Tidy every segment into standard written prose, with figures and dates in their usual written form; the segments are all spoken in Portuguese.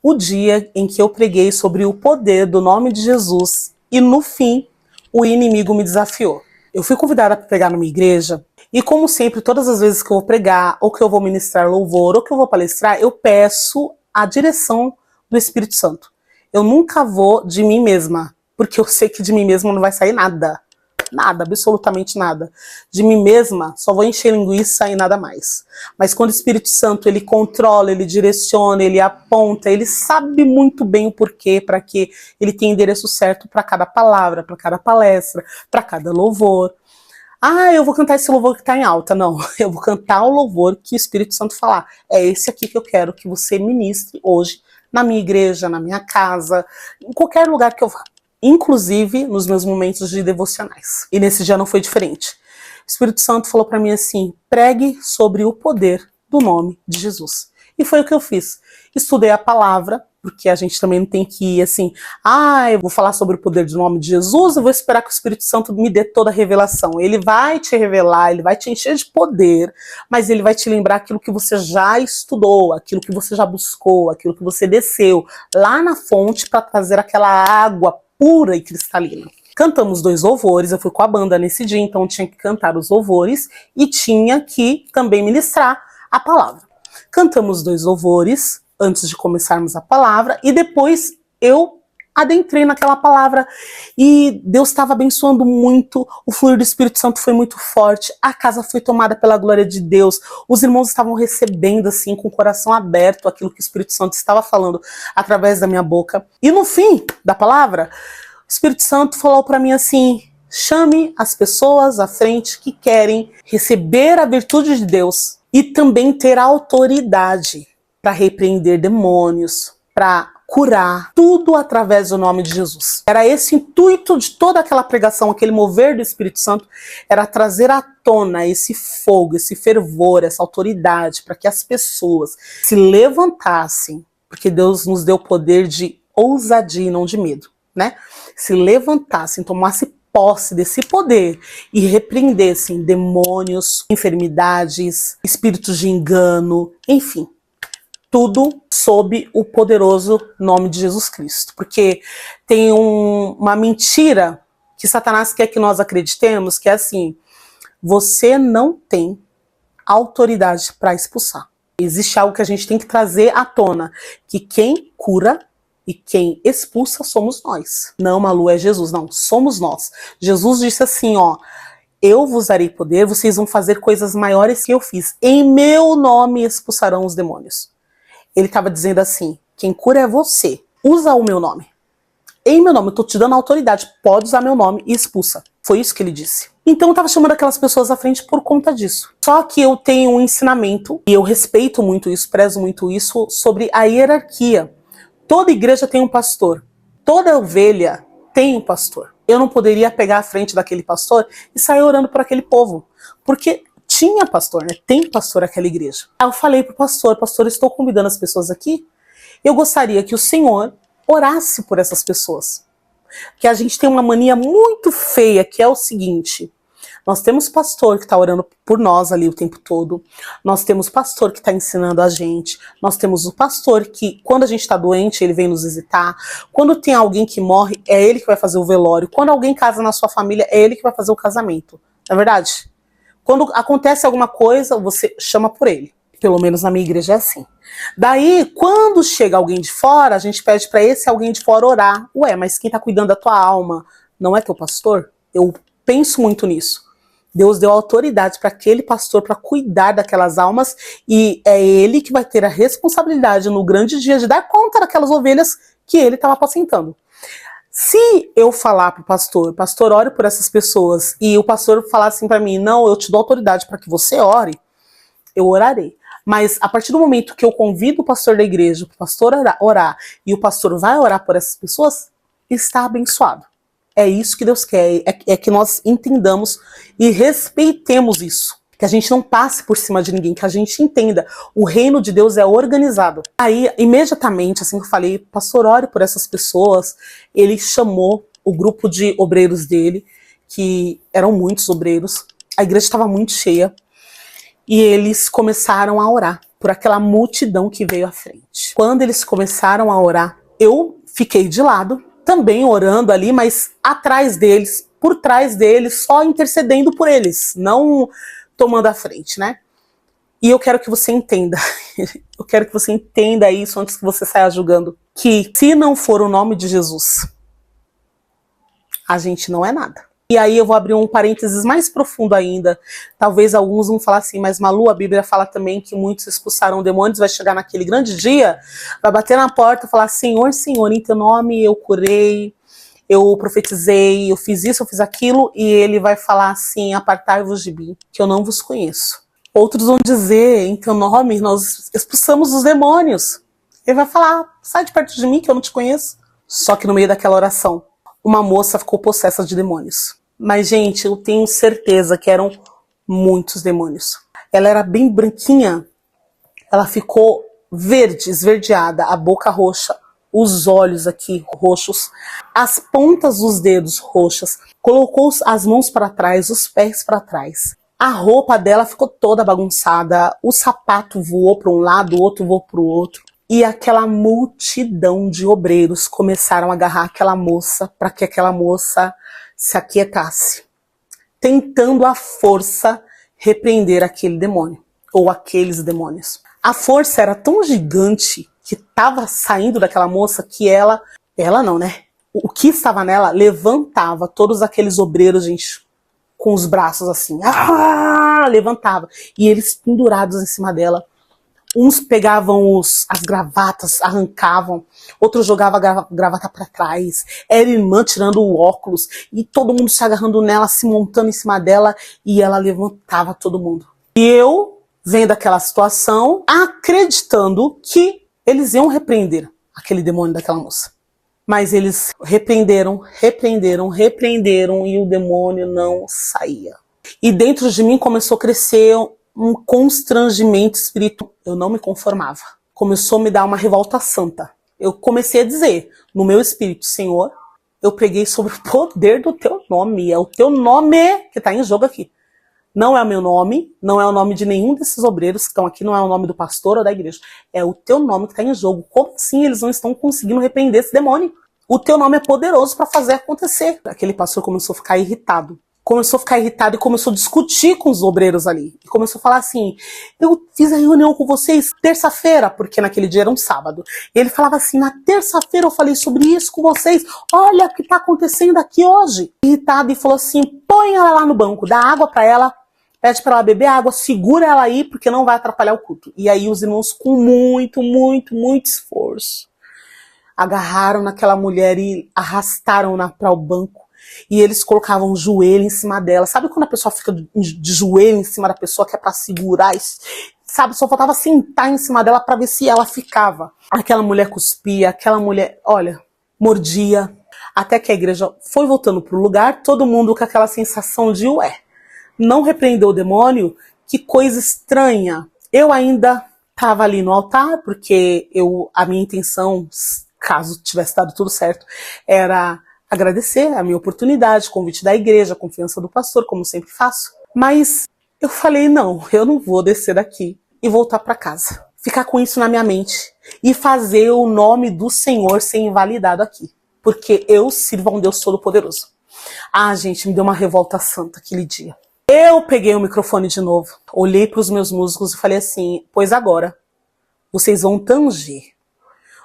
o dia em que eu preguei sobre o poder do nome de Jesus e no fim o inimigo me desafiou. Eu fui convidada para pregar numa igreja e, como sempre, todas as vezes que eu vou pregar, ou que eu vou ministrar louvor, ou que eu vou palestrar, eu peço a direção do Espírito Santo. Eu nunca vou de mim mesma, porque eu sei que de mim mesma não vai sair nada. Nada, absolutamente nada. De mim mesma, só vou encher linguiça e nada mais. Mas quando o Espírito Santo, ele controla, ele direciona, ele aponta, ele sabe muito bem o porquê, para que ele tem endereço certo para cada palavra, para cada palestra, para cada louvor. Ah, eu vou cantar esse louvor que está em alta. Não, eu vou cantar o louvor que o Espírito Santo falar. É esse aqui que eu quero que você ministre hoje, na minha igreja, na minha casa, em qualquer lugar que eu vá. Inclusive nos meus momentos de devocionais. E nesse dia não foi diferente. O Espírito Santo falou para mim assim: pregue sobre o poder do nome de Jesus. E foi o que eu fiz. Estudei a palavra, porque a gente também não tem que ir assim, eu vou falar sobre o poder do nome de Jesus, eu vou esperar que o Espírito Santo me dê toda a revelação. Ele vai te revelar, ele vai te encher de poder, mas ele vai te lembrar aquilo que você já estudou, aquilo que você já buscou, aquilo que você desceu lá na fonte para trazer aquela água pura e cristalina. Cantamos 2 louvores, eu fui com a banda nesse dia, então tinha que cantar os louvores e tinha que também ministrar a palavra. Cantamos 2 louvores antes de começarmos a palavra e depois eu adentrei naquela palavra e Deus estava abençoando muito, o fluir do Espírito Santo foi muito forte, a casa foi tomada pela glória de Deus, os irmãos estavam recebendo assim, com o coração aberto, aquilo que o Espírito Santo estava falando através da minha boca. E no fim da palavra, o Espírito Santo falou para mim assim: chame as pessoas à frente que querem receber a virtude de Deus e também ter autoridade para repreender demônios, para curar, tudo através do nome de Jesus. Era esse o intuito de toda aquela pregação, aquele mover do Espírito Santo, era trazer à tona esse fogo, esse fervor, essa autoridade, para que as pessoas se levantassem, porque Deus nos deu o poder de ousadia e não de medo, né? Se levantassem, tomassem posse desse poder e repreendessem demônios, enfermidades, espíritos de engano, enfim. Tudo sob o poderoso nome de Jesus Cristo. Porque tem uma mentira que Satanás quer que nós acreditemos, que é assim: você não tem autoridade para expulsar. Existe algo que a gente tem que trazer à tona, que quem cura e quem expulsa somos nós. Não, Malu, é Jesus. Não, somos nós. Jesus disse assim, eu vos darei poder, vocês vão fazer coisas maiores que eu fiz. Em meu nome expulsarão os demônios. Ele estava dizendo assim: quem cura é você, usa o meu nome. Em meu nome, eu estou te dando autoridade, pode usar meu nome e expulsa. Foi isso que ele disse. Então eu estava chamando aquelas pessoas à frente por conta disso. Só que eu tenho um ensinamento, e eu respeito muito isso, prezo muito isso, sobre a hierarquia. Toda igreja tem um pastor, toda ovelha tem um pastor. Eu não poderia pegar a frente daquele pastor e sair orando por aquele povo, porque tinha pastor, né? Tem pastor aquela igreja. Aí eu falei pro pastor: pastor, eu estou convidando as pessoas aqui, eu gostaria que o senhor orasse por essas pessoas. Que a gente tem uma mania muito feia, que é o seguinte: nós temos pastor que está orando por nós ali o tempo todo, nós temos pastor que está ensinando a gente, nós temos o pastor que, quando a gente está doente, ele vem nos visitar, quando tem alguém que morre, é ele que vai fazer o velório, quando alguém casa na sua família, é ele que vai fazer o casamento. Não é verdade? Quando acontece alguma coisa, você chama por ele. Pelo menos na minha igreja é assim. Daí, quando chega alguém de fora, a gente pede para esse alguém de fora orar. Ué, mas quem está cuidando da tua alma não é teu pastor? Eu penso muito nisso. Deus deu autoridade para aquele pastor para cuidar daquelas almas e é ele que vai ter a responsabilidade no grande dia de dar conta daquelas ovelhas que ele estava apacentando. Se eu falar pro pastor, ore por essas pessoas, e o pastor falar assim para mim: não, eu te dou autoridade para que você ore, eu orarei. Mas a partir do momento que eu convido o pastor da igreja, o pastor orar, e o pastor vai orar por essas pessoas, está abençoado. É isso que Deus quer, é que nós entendamos e respeitemos isso. Que a gente não passe por cima de ninguém, que a gente entenda, o reino de Deus é organizado. Aí, imediatamente, assim que eu falei: pastor, ore por essas pessoas, ele chamou o grupo de obreiros dele, que eram muitos obreiros, a igreja estava muito cheia, e eles começaram a orar. por aquela multidão que veio à frente. Quando eles começaram a orar, eu fiquei de lado, também orando ali, mas atrás deles, por trás deles, só intercedendo por eles, não tomando a frente, né? E eu quero que você entenda, eu quero que você entenda isso antes que você saia julgando, que se não for o nome de Jesus, a gente não é nada. E aí eu vou abrir um parênteses mais profundo ainda. Talvez alguns vão falar assim, mas Malu, a Bíblia fala também que muitos expulsaram demônios, vai chegar naquele grande dia, vai bater na porta e falar, Senhor, Senhor, em teu nome eu curei, eu profetizei, eu fiz isso, eu fiz aquilo, e ele vai falar assim, apartai-vos de mim, que eu não vos conheço. Outros vão dizer, em teu nome nós expulsamos os demônios. Ele vai falar, sai de perto de mim que eu não te conheço. Só que no meio daquela oração, uma moça ficou possessa de demônios. Mas, gente, eu tenho certeza que eram muitos demônios. Ela era bem branquinha, ela ficou verde, esverdeada, a boca roxa, os olhos aqui roxos, as pontas dos dedos roxas, colocou as mãos para trás, os pés para trás. A roupa dela ficou toda bagunçada, o sapato voou para um lado, o outro voou para o outro. E aquela multidão de obreiros começaram a agarrar aquela moça para que aquela moça se aquietasse, tentando à força repreender aquele demônio, ou aqueles demônios. A força era tão gigante que estava saindo daquela moça que ela não, né? O que estava nela levantava todos aqueles obreiros, gente, com os braços assim, levantava. E eles pendurados em cima dela. Uns pegavam as gravatas, arrancavam, outros jogavam a gravata para trás, era irmã tirando o óculos, e todo mundo se agarrando nela, se montando em cima dela, e ela levantava todo mundo. E eu, vendo aquela situação, acreditando que eles iam repreender aquele demônio daquela moça. Mas eles repreenderam, e o demônio não saía. E dentro de mim começou a crescer um constrangimento espiritual. Eu não me conformava. Começou a me dar uma revolta santa. Eu comecei a dizer, no meu espírito, Senhor, eu preguei sobre o poder do teu nome. É o teu nome que está em jogo aqui. Não é o meu nome, não é o nome de nenhum desses obreiros que estão aqui, não é o nome do pastor ou da igreja. É o teu nome que está em jogo. Como assim eles não estão conseguindo repreender esse demônio? O teu nome é poderoso para fazer acontecer. Aquele pastor começou a ficar irritado. E começou a discutir com os obreiros ali. E começou a falar assim, eu fiz a reunião com vocês terça-feira, porque naquele dia era um sábado. E ele falava assim, na terça-feira eu falei sobre isso com vocês, olha o que está acontecendo aqui hoje. Irritado, e falou assim, põe ela lá no banco, dá água para ela, pede para ela beber água, segura ela aí, porque não vai atrapalhar o culto. E aí os irmãos, com muito esforço, agarraram naquela mulher e arrastaram-na para o banco. E eles colocavam o joelho em cima dela. Sabe quando a pessoa fica de joelho em cima da pessoa, que é pra segurar? Sabe, só faltava sentar em cima dela pra ver se ela ficava. Aquela mulher cuspia, aquela mulher, olha, mordia. Até que a igreja foi voltando pro lugar, todo mundo com aquela sensação de, ué, não repreendeu o demônio? Que coisa estranha. Eu ainda tava ali no altar, porque a minha intenção, caso tivesse dado tudo certo, era agradecer a minha oportunidade, convite da igreja, a confiança do pastor, como sempre faço. Mas eu falei, não, eu não vou descer daqui e voltar para casa. Ficar com isso na minha mente e fazer o nome do Senhor ser invalidado aqui. Porque eu sirvo a um Deus Todo-Poderoso. Ah, gente, me deu uma revolta santa aquele dia. Eu peguei o microfone de novo, olhei para os meus músicos e falei assim, pois agora, vocês vão tanger.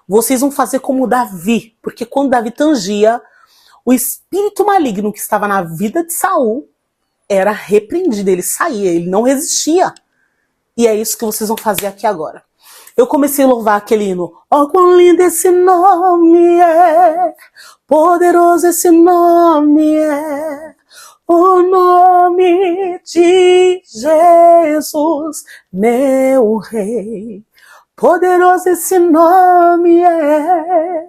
Vocês vão fazer como Davi, porque quando Davi tangia, o espírito maligno que estava na vida de Saul era repreendido, ele saía, ele não resistia. E é isso que vocês vão fazer aqui agora. Eu comecei a louvar aquele hino. Oh, quão lindo esse nome é, poderoso esse nome é, o nome de Jesus, meu rei. Poderoso esse nome é,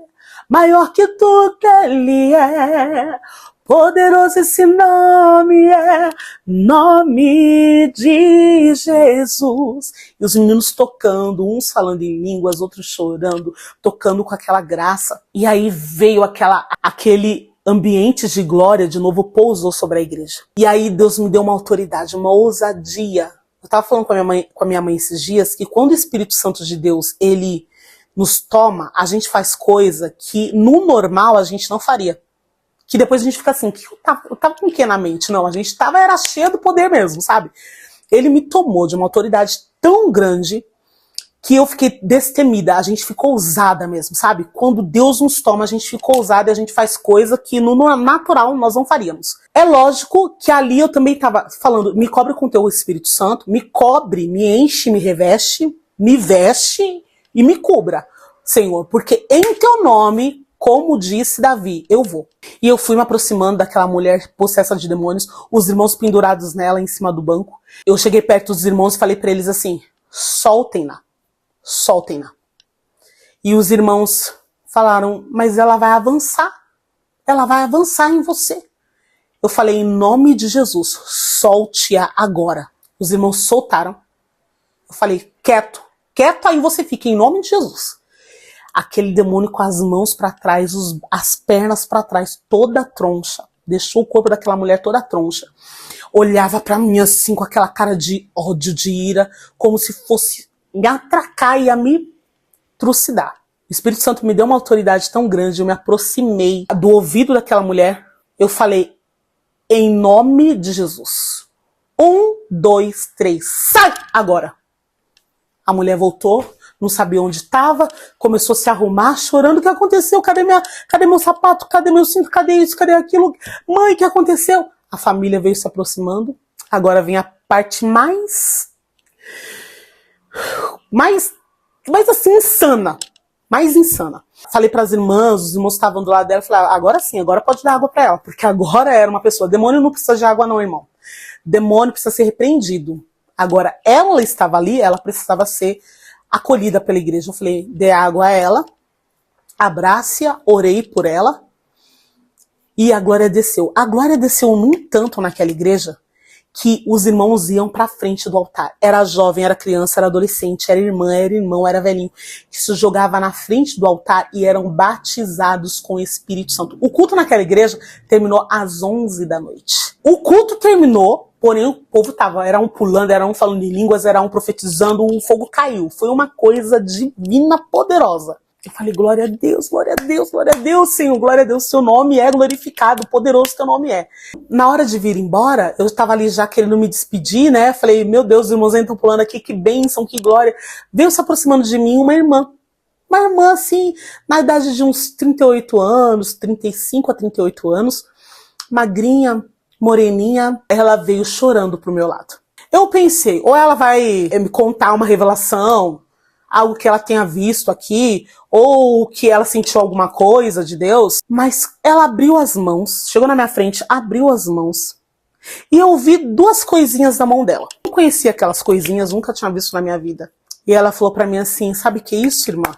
maior que tudo ele é, poderoso esse nome é, nome de Jesus. E os meninos tocando, uns falando em línguas, outros chorando, tocando com aquela graça. E aí veio aquele ambiente de glória, de novo pousou sobre a igreja. E aí Deus me deu uma autoridade, uma ousadia. Eu tava falando com a minha mãe esses dias que quando o Espírito Santo de Deus, ele nos toma, a gente faz coisa que no normal a gente não faria. Que depois a gente fica assim, eu tava com o que na mente? Não, a gente era cheio do poder mesmo, sabe? Ele me tomou de uma autoridade tão grande que eu fiquei destemida, a gente ficou ousada mesmo, sabe? Quando Deus nos toma, a gente ficou ousada e a gente faz coisa que no natural nós não faríamos. É lógico que ali eu também tava falando, me cobre com o teu Espírito Santo, me cobre, me enche, me reveste, me veste e me cubra, Senhor, porque em teu nome, como disse Davi, eu vou. E eu fui me aproximando daquela mulher possessa de demônios, os irmãos pendurados nela em cima do banco. Eu cheguei perto dos irmãos e falei pra eles assim, soltem-na. Soltem-na. E os irmãos falaram, mas ela vai avançar em você. Eu falei, em nome de Jesus, solte-a agora. Os irmãos soltaram. Eu falei, quieto aí você fica, em nome de Jesus. Aquele demônio com as mãos para trás, as pernas para trás, toda troncha. Deixou o corpo daquela mulher toda troncha. Olhava para mim assim, com aquela cara de ódio, de ira, como se fosse me atracar e a me trucidar. O Espírito Santo me deu uma autoridade tão grande, eu me aproximei do ouvido daquela mulher, eu falei, em nome de Jesus. 1, 2, 3, sai agora! A mulher voltou, não sabia onde estava, começou a se arrumar, chorando, o que aconteceu? Cadê meu sapato? Cadê meu cinto? Cadê isso? Cadê aquilo? Mãe, o que aconteceu? A família veio se aproximando, agora vem a parte mais assim, insana. Mais insana. Falei para as irmãs, os irmãos estavam do lado dela, falei, agora sim, agora pode dar água para ela, porque agora era uma pessoa. Demônio não precisa de água não, irmão. Demônio precisa ser repreendido. Agora, ela estava ali, ela precisava ser acolhida pela igreja. Eu falei, dê água a ela, abrace-a, orei por ela, e a glória desceu. A glória desceu num tanto naquela igreja, que os irmãos iam pra frente do altar. Era jovem, era criança, era adolescente, era irmã, era irmão, era velhinho. Que se jogava na frente do altar e eram batizados com o Espírito Santo. O culto naquela igreja terminou às 11 da noite. O culto terminou, porém o povo era um pulando, era um falando em línguas, era um profetizando, o fogo caiu. Foi uma coisa divina, poderosa. Eu falei, glória a Deus, glória a Deus, glória a Deus, Senhor, glória a Deus, seu nome é glorificado, poderoso teu nome é. Na hora de vir embora, eu estava ali já querendo me despedir, né? Falei, meu Deus, os irmãos estão pulando aqui, que bênção, que glória. Veio se aproximando de mim uma irmã assim, na idade de uns 38 anos, 35 a 38 anos, magrinha, moreninha, ela veio chorando pro meu lado. Eu pensei, ou ela vai me contar uma revelação, algo que ela tenha visto aqui, ou que ela sentiu alguma coisa de Deus, mas ela abriu as mãos, chegou na minha frente, abriu as mãos, e eu vi duas coisinhas na mão dela. Eu não conhecia aquelas coisinhas, nunca tinha visto na minha vida. E ela falou pra mim assim, sabe o que é isso, irmã?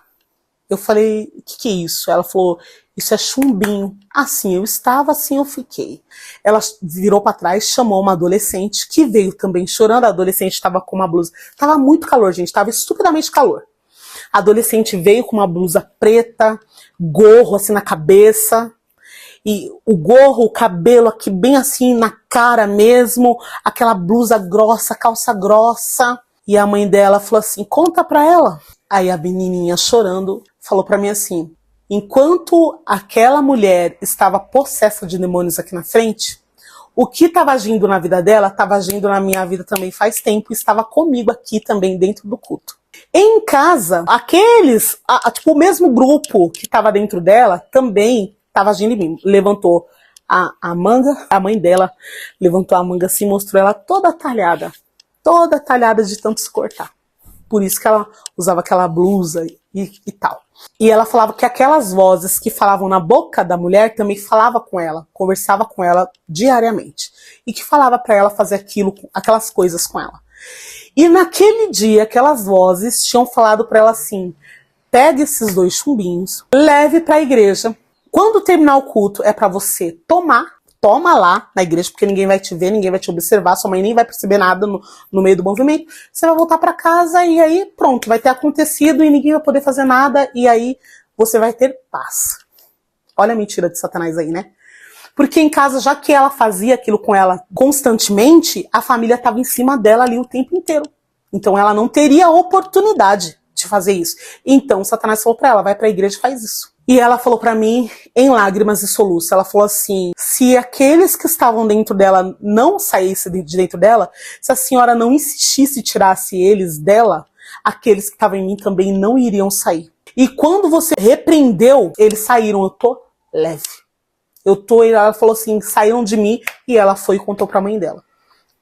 Eu falei, o que é isso? Ela falou, isso é chumbinho. Assim eu estava, assim eu fiquei. Ela virou pra trás, chamou uma adolescente, que veio também chorando. A adolescente estava com uma blusa. Tava muito calor, gente, tava estupidamente calor. A adolescente veio com uma blusa preta, gorro assim na cabeça. E o gorro, o cabelo aqui bem assim na cara mesmo. Aquela blusa grossa, calça grossa. E a mãe dela falou assim, conta pra ela. Aí a menininha chorando falou pra mim assim, enquanto aquela mulher estava possessa de demônios aqui na frente, o que estava agindo na vida dela, estava agindo na minha vida também faz tempo, estava comigo aqui também dentro do culto. Em casa, tipo o mesmo grupo que estava dentro dela, também estava agindo em mim. Levantou a manga, a mãe dela levantou a manga assim, mostrou ela toda talhada de tanto se cortar. Por isso que ela usava aquela blusa e tal. E ela falava que aquelas vozes que falavam na boca da mulher também falava com ela, conversava com ela diariamente. E que falava para ela fazer aquelas coisas com ela. E naquele dia, aquelas vozes tinham falado para ela assim, pegue esses 2 chumbinhos, leve para a igreja. Quando terminar o culto é para você toma lá na igreja, porque ninguém vai te ver, ninguém vai te observar, sua mãe nem vai perceber nada no meio do movimento. Você vai voltar para casa e aí pronto, vai ter acontecido e ninguém vai poder fazer nada e aí você vai ter paz. Olha a mentira de Satanás aí, né? Porque em casa, já que ela fazia aquilo com ela constantemente, a família estava em cima dela ali o tempo inteiro. Então ela não teria oportunidade de fazer isso. Então Satanás falou pra ela, vai pra igreja e faz isso. E ela falou pra mim, em lágrimas e soluço, ela falou assim, se aqueles que estavam dentro dela não saíssem de dentro dela, se a senhora não insistisse e tirasse eles dela, aqueles que estavam em mim também não iriam sair. E quando você repreendeu, eles saíram, eu tô leve. Ela falou assim, saíram de mim, e ela foi e contou pra mãe dela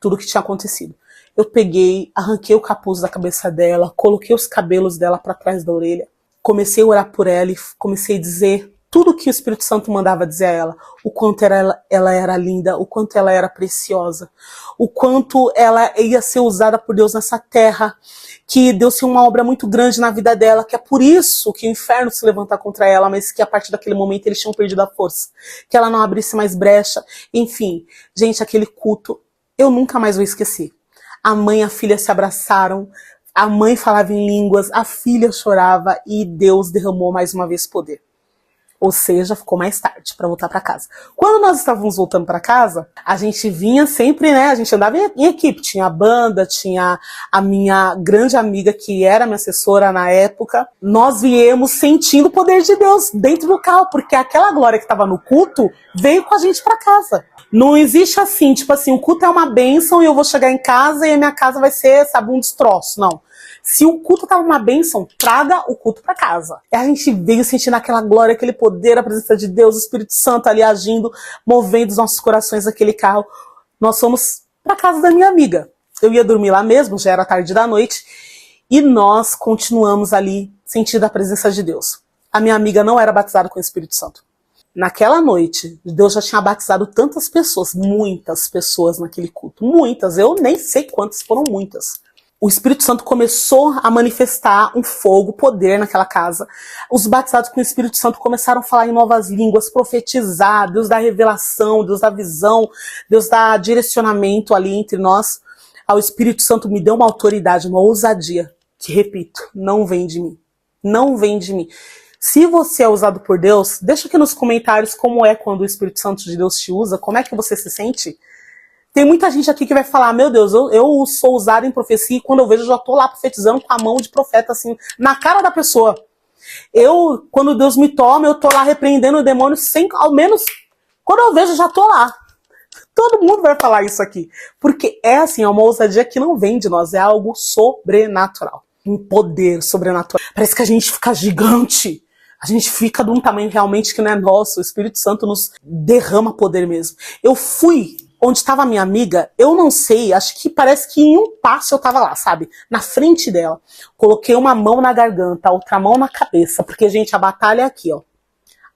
tudo o que tinha acontecido. Eu peguei, arranquei o capuz da cabeça dela, coloquei os cabelos dela pra trás da orelha, comecei a orar por ela e comecei a dizer tudo que o Espírito Santo mandava dizer a ela, o quanto ela era linda, o quanto ela era preciosa, o quanto ela ia ser usada por Deus nessa terra, que Deus tinha uma obra muito grande na vida dela, que é por isso que o inferno se levanta contra ela, mas que a partir daquele momento eles tinham perdido a força, que ela não abrisse mais brecha, enfim. Gente, aquele culto, eu nunca mais vou esquecer. A mãe e a filha se abraçaram, a mãe falava em línguas, a filha chorava e Deus derramou mais uma vez poder. Ou seja, ficou mais tarde para voltar para casa. Quando nós estávamos voltando para casa, a gente vinha sempre, né? A gente andava em equipe. Tinha a banda, tinha a minha grande amiga que era minha assessora na época. Nós viemos sentindo o poder de Deus dentro do carro, porque aquela glória que estava no culto veio com a gente para casa. Não existe assim, tipo assim, o culto é uma bênção e eu vou chegar em casa e a minha casa vai ser, sabe, um destroço. Não. Se o culto estava uma bênção, traga o culto para casa. E a gente veio sentindo aquela glória, aquele poder, a presença de Deus, o Espírito Santo ali agindo, movendo os nossos corações naquele carro. Nós fomos para casa da minha amiga. Eu ia dormir lá mesmo, já era tarde da noite, e nós continuamos ali sentindo a presença de Deus. A minha amiga não era batizada com o Espírito Santo. Naquela noite, Deus já tinha batizado tantas pessoas, muitas pessoas naquele culto. Muitas, eu nem sei quantas, foram muitas. O Espírito Santo começou a manifestar um fogo, poder naquela casa. Os batizados com o Espírito Santo começaram a falar em novas línguas, profetizar, Deus dá revelação, Deus dá visão, Deus dá direcionamento ali entre nós. O Espírito Santo me deu uma autoridade, uma ousadia, que, repito, não vem de mim. Não vem de mim. Se você é usado por Deus, deixa aqui nos comentários como é quando o Espírito Santo de Deus te usa, como é que você se sente. Tem muita gente aqui que vai falar, meu Deus, eu sou usada em profecia e quando eu vejo eu já tô lá profetizando com a mão de profeta, assim, na cara da pessoa. Quando Deus me toma, eu tô lá repreendendo o demônio sem, ao menos, quando eu vejo eu já tô lá. Todo mundo vai falar isso aqui. Porque é assim, é uma ousadia que não vem de nós, é algo sobrenatural. Um poder sobrenatural. Parece que a gente fica gigante. A gente fica de um tamanho realmente que não é nosso. O Espírito Santo nos derrama poder mesmo. Eu fui onde estava a minha amiga, eu não sei, acho que parece que em um passo eu tava lá, sabe? Na frente dela. Coloquei uma mão na garganta, a outra mão na cabeça, porque, gente, a batalha é aqui, ó.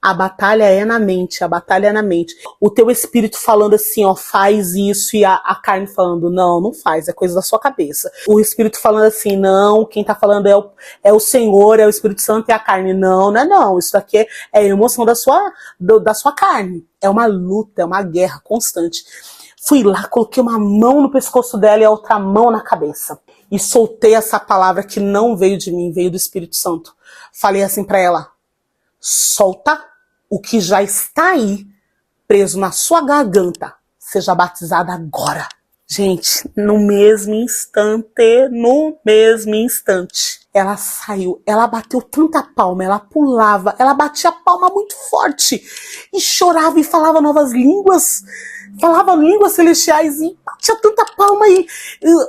A batalha é na mente, a batalha é na mente. O teu espírito falando assim, ó, faz isso, e a carne falando, não, não faz, é coisa da sua cabeça. O espírito falando assim, não, quem tá falando é o Senhor, é o Espírito Santo e a carne. Não, não é não, isso aqui é a emoção da sua carne. É uma luta, é uma guerra constante. Fui lá, coloquei uma mão no pescoço dela e a outra mão na cabeça. E soltei essa palavra que não veio de mim, veio do Espírito Santo. Falei assim pra ela, solta o que já está aí, preso na sua garganta. Seja batizada agora. Gente, no mesmo instante, ela saiu, ela bateu tanta palma, ela pulava, ela batia a palma muito forte e chorava e falava novas línguas, falava línguas celestiais e batia tanta palma e,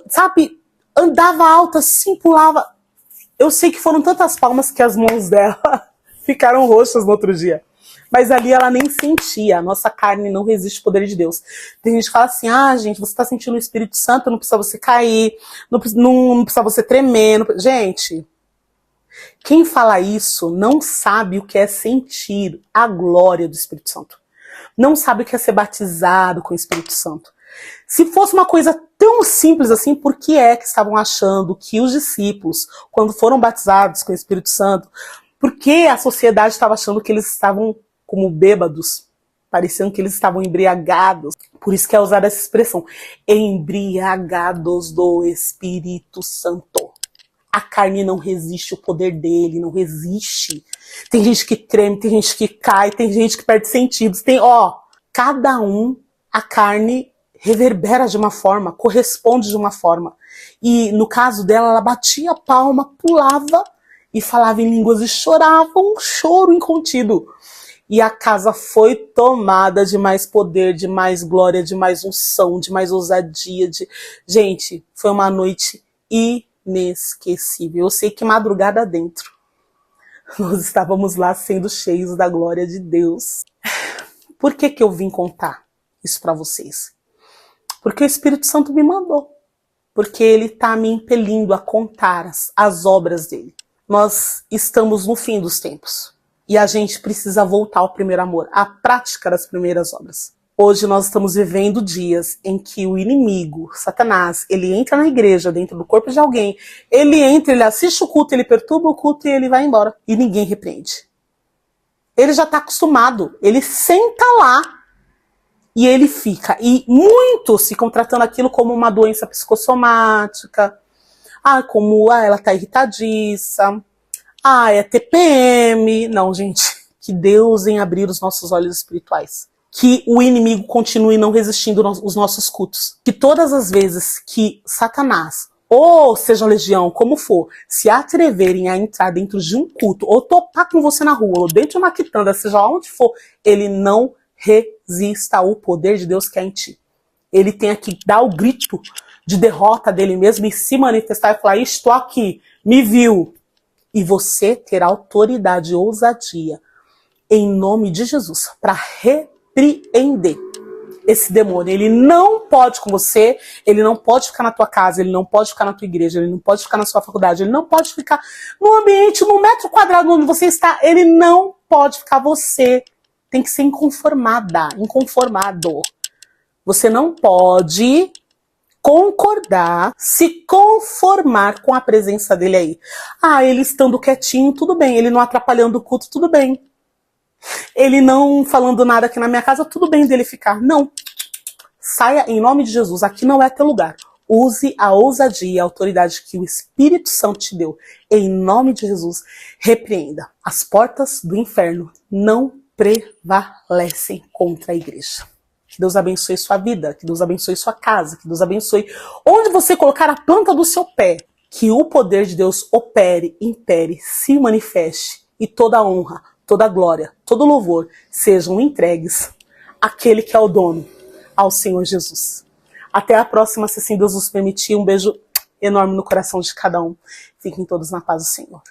sabe, andava alta, assim, pulava. Eu sei que foram tantas palmas que as mãos dela ficaram roxas no outro dia. Mas ali ela nem sentia. A nossa carne não resiste ao poder de Deus. Tem gente que fala assim, gente, você tá sentindo o Espírito Santo, não precisa você cair, não precisa você tremer. Gente, quem fala isso não sabe o que é sentir a glória do Espírito Santo. Não sabe o que é ser batizado com o Espírito Santo. Se fosse uma coisa tão simples assim, por que é que estavam achando que os discípulos, quando foram batizados com o Espírito Santo, por que a sociedade estava achando que eles estavam como bêbados? Pareciam que eles estavam embriagados. Por isso que é usada essa expressão, embriagados do Espírito Santo. A carne não resiste ao poder dele, não resiste. Tem gente que treme, tem gente que cai, tem gente que perde sentidos. Cada um, a carne reverbera de uma forma, corresponde de uma forma. E no caso dela, ela batia a palma, pulava e falava em línguas e chorava um choro incontido. E a casa foi tomada de mais poder, de mais glória, de mais unção, de mais ousadia. Gente, foi uma noite inesquecível. Eu sei que madrugada dentro, nós estávamos lá sendo cheios da glória de Deus. Por que eu vim contar isso para vocês? Porque o Espírito Santo me mandou. Porque ele está me impelindo a contar as obras dele. Nós estamos no fim dos tempos. E a gente precisa voltar ao primeiro amor, à prática das primeiras obras. Hoje nós estamos vivendo dias em que o inimigo, Satanás, ele entra na igreja, dentro do corpo de alguém, ele entra, ele assiste o culto, ele perturba o culto e ele vai embora. E ninguém repreende. Ele já está acostumado, ele senta lá e ele fica. E muitos ficam tratando aquilo como uma doença psicossomática. Como ela está irritadiça. É TPM. Não, gente. Que Deus venha abrir os nossos olhos espirituais. Que o inimigo continue não resistindo aos nossos cultos. Que todas as vezes que Satanás, ou seja legião, como for, se atreverem a entrar dentro de um culto, ou topar com você na rua, ou dentro de uma quitanda, seja onde for, ele não resista ao poder de Deus que é em ti. Ele tem que dar o grito de derrota dele mesmo e se manifestar e falar, estou aqui, me viu. E você terá autoridade e ousadia, em nome de Jesus, para repreender esse demônio. Ele não pode com você, ele não pode ficar na tua casa, ele não pode ficar na tua igreja, ele não pode ficar na sua faculdade, ele não pode ficar no ambiente, no metro quadrado onde você está, ele não pode ficar. Você tem que ser inconformado. Você não pode concordar, se conformar com a presença dele aí. Ele estando quietinho, tudo bem. Ele não atrapalhando o culto, tudo bem. Ele não falando nada aqui na minha casa, tudo bem dele ficar. Não. Saia em nome de Jesus. Aqui não é teu lugar. Use a ousadia e a autoridade que o Espírito Santo te deu. Em nome de Jesus, repreenda. As portas do inferno não prevalecem contra a igreja. Que Deus abençoe sua vida, que Deus abençoe sua casa, que Deus abençoe onde você colocar a planta do seu pé. Que o poder de Deus opere, impere, se manifeste e toda honra, toda glória, todo louvor sejam entregues àquele que é o dono, ao Senhor Jesus. Até a próxima, se assim Deus nos permitir. Um beijo enorme no coração de cada um. Fiquem todos na paz do Senhor.